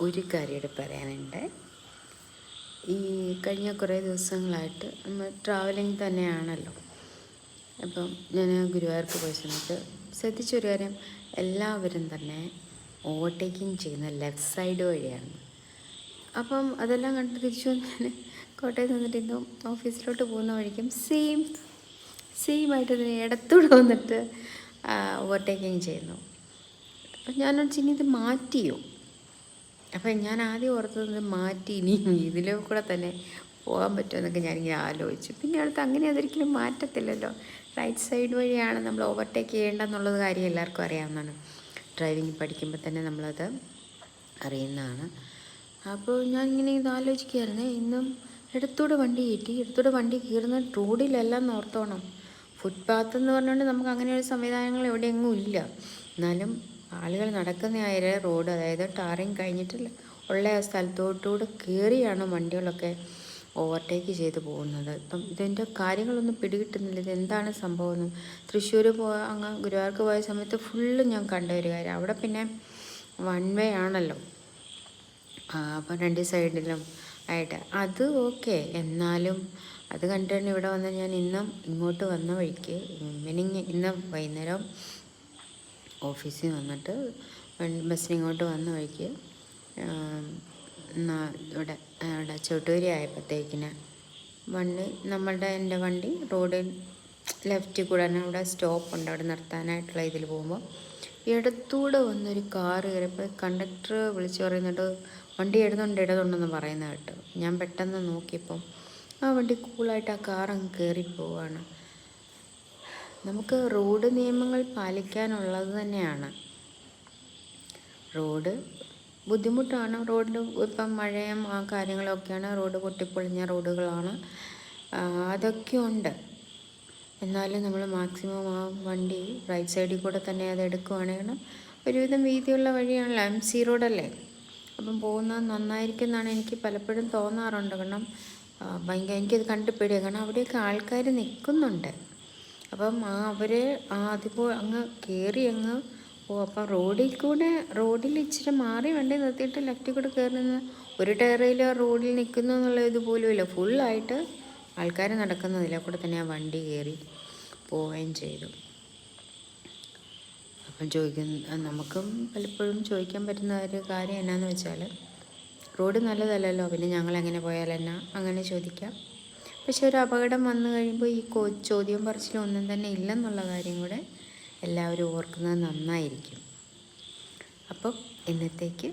ഒരു കാര്യം പറയാനുണ്ട്. ഈ കഴിഞ്ഞ കുറേ ദിവസങ്ങളായിട്ട് നമ്മൾ ട്രാവലിംഗ് തന്നെയാണല്ലോ. അപ്പം ഞാൻ ഗുരുവായൂർക്ക് പോയ സമയത്ത് ശ്രദ്ധിച്ചൊരു കാര്യം, എല്ലാവരും തന്നെ ഓവർടേക്കിങ് ചെയ്യുന്ന ലെഫ്റ്റ് സൈഡ് വഴിയാണ്. അപ്പം അതെല്ലാം കണ്ട് തിരിച്ചു ഞാൻ കോട്ടയത്ത് വന്നിട്ട് ഇന്നും ഓഫീസിലോട്ട് പോകുന്ന വഴിക്കും സെയിം ആയിട്ട് ഇടത്തൂടെ വന്നിട്ട് ഓവർടേക്കിങ് ചെയ്യുന്നു. അപ്പം ഞാനോട് ഇനി ഇത് മാറ്റിയോ? അപ്പം ഞാൻ ആദ്യം ഓർത്തത് മാറ്റി ഇനിയും ഇതിലെ കൂടെ തന്നെ പോകാൻ പറ്റുമെന്നൊക്കെ ഞാനിങ്ങനെ ആലോചിച്ചു. പിന്നെ അടുത്ത് അങ്ങനെ അതൊരിക്കലും മാറ്റത്തില്ലല്ലോ. റൈറ്റ് സൈഡ് വഴിയാണ് നമ്മൾ ഓവർടേക്ക് ചെയ്യേണ്ടതെന്നുള്ളത് കാര്യം എല്ലാവർക്കും അറിയാവുന്നതാണ്. ഡ്രൈവിംഗ് പഠിക്കുമ്പോൾ തന്നെ നമ്മളത് അറിയുന്നതാണ്. അപ്പോൾ ഞാനിങ്ങനെ ഇത് ആലോചിക്കുകയായിരുന്നേ, ഇന്നും ഇടത്തൂടെ വണ്ടി കയറുന്ന റോഡിലെല്ലാം ഓർത്തോണം. ഫുട്പാത്ത് എന്ന് പറഞ്ഞുകൊണ്ട് നമുക്ക് അങ്ങനെ ഒരു സംവിധാനങ്ങൾ എവിടെയെങ്ങും ഇല്ല. എന്നാലും ആളുകൾ നടക്കുന്ന റോഡ്, അതായത് ടാറിങ് കഴിഞ്ഞിട്ടില്ല ഉള്ള സ്ഥലത്തോട്ടുകൂടെ കയറിയാണ് വണ്ടികളൊക്കെ ഓവർടേക്ക് ചെയ്ത് പോകുന്നത്. ഇപ്പം ഇതിൻ്റെ കാര്യങ്ങളൊന്നും പിടികിട്ടുന്നില്ല, ഇതെന്താണ് സംഭവം. തൃശ്ശൂർ അങ്ങ് ഗുരുവായൂർക്ക് പോയ സമയത്ത് ഫുള്ള് ഞാൻ കണ്ട ഒരു കാര്യം, അവിടെ പിന്നെ വൺ വേ ആണല്ലോ. അപ്പം രണ്ട് സൈഡിലും ആയിട്ട് അത് ഓക്കെ. എന്നാലും അത് കണ്ടിട്ടാണ് ഇവിടെ വന്ന് ഞാൻ ഇങ്ങോട്ട് വന്ന വഴിക്ക് ഇന്ന് വൈകുന്നേരം ഓഫീസിൽ വന്നിട്ട് ബസ്സിന് ഇങ്ങോട്ട് വന്ന വഴിക്ക് ഇവിടെ ചുട്ടൂരി ആയപ്പോഴത്തേക്കിന് എൻ്റെ വണ്ടി റോഡിൽ ലെഫ്റ്റിൽ കൂടെ തന്നെ അവിടെ സ്റ്റോപ്പുണ്ട്, അവിടെ നിർത്താനായിട്ടുള്ള ഇതിൽ പോകുമ്പോൾ ഇടത്തൂടെ വന്നൊരു കാറ് കയറിയപ്പോൾ കണ്ടക്ടർ വിളിച്ച് പറയുന്നുണ്ട് വണ്ടി ഇടുന്നുണ്ടെന്ന് പറയുന്നത് കേട്ടു. ഞാൻ പെട്ടെന്ന് നോക്കിയപ്പം ആ വണ്ടി കൂളായിട്ട് ആ കാർ അങ്ങ് കയറിപ്പോവാണ്. നമുക്ക് റോഡ് നിയമങ്ങൾ പാലിക്കാനുള്ളത് തന്നെയാണ്. റോഡ് ബുദ്ധിമുട്ടാണ്, റോഡിൽ ഇപ്പം മഴയും ആ കാര്യങ്ങളൊക്കെയാണ്, റോഡ് പൊട്ടിപ്പൊളിഞ്ഞ റോഡുകളാണ്, അതൊക്കെ ഉണ്ട്. എന്നാലും നമ്മൾ മാക്സിമം ആ വണ്ടി റൈറ്റ് സൈഡിൽ കൂടെ തന്നെ അത് എടുക്കുവാണെങ്കിൽ ഒരുവിധം വീതിയുള്ള വഴിയാണല്ലോ, MC റോഡല്ലേ. അപ്പം പോകുന്നത് നന്നായിരിക്കും എന്നാണ് എനിക്ക് പലപ്പോഴും തോന്നാറുണ്ട്. കാരണം എനിക്കത് കണ്ടുപിടിക്കുക, കാരണം അവിടെയൊക്കെ ആൾക്കാർ നിൽക്കുന്നുണ്ട്. അപ്പം അവരെ അതിപ്പോൾ അങ്ങ് കയറി അങ്ങ് അപ്പം റോഡിൽ ഇച്ചിരി മാറി വണ്ടി നിർത്തിയിട്ട് ലെഫ്റ്റിൽ കൂടെ കയറുന്ന ഒരു ടയറിൽ റോഡിൽ നിൽക്കുന്നു എന്നുള്ള ഇതുപോലും ഇല്ല. ഫുള്ളായിട്ട് ആൾക്കാർ നടക്കുന്നതിലെ കൂടെ തന്നെ ആ വണ്ടി കയറി പോവുകയും ചെയ്തു. അപ്പം നമുക്കും പലപ്പോഴും ചോദിക്കാൻ പറ്റുന്ന ഒരു കാര്യം എന്നാന്ന് വെച്ചാൽ, റോഡ് നല്ലതല്ലല്ലോ, പിന്നെ ഞങ്ങളെങ്ങനെ പോയാലെന്നാ അങ്ങനെ ചോദിക്കാം. പക്ഷെ ഒരു അപകടം വന്നു കഴിയുമ്പോൾ ഈ ചോദ്യം പറച്ചിലും ഒന്നും തന്നെ ഇല്ലെന്നുള്ള കാര്യം കൂടെ എല്ലാവരും ഓർക്കുന്നത് നന്നായിരിക്കും. അപ്പം ഇന്നത്തേക്ക്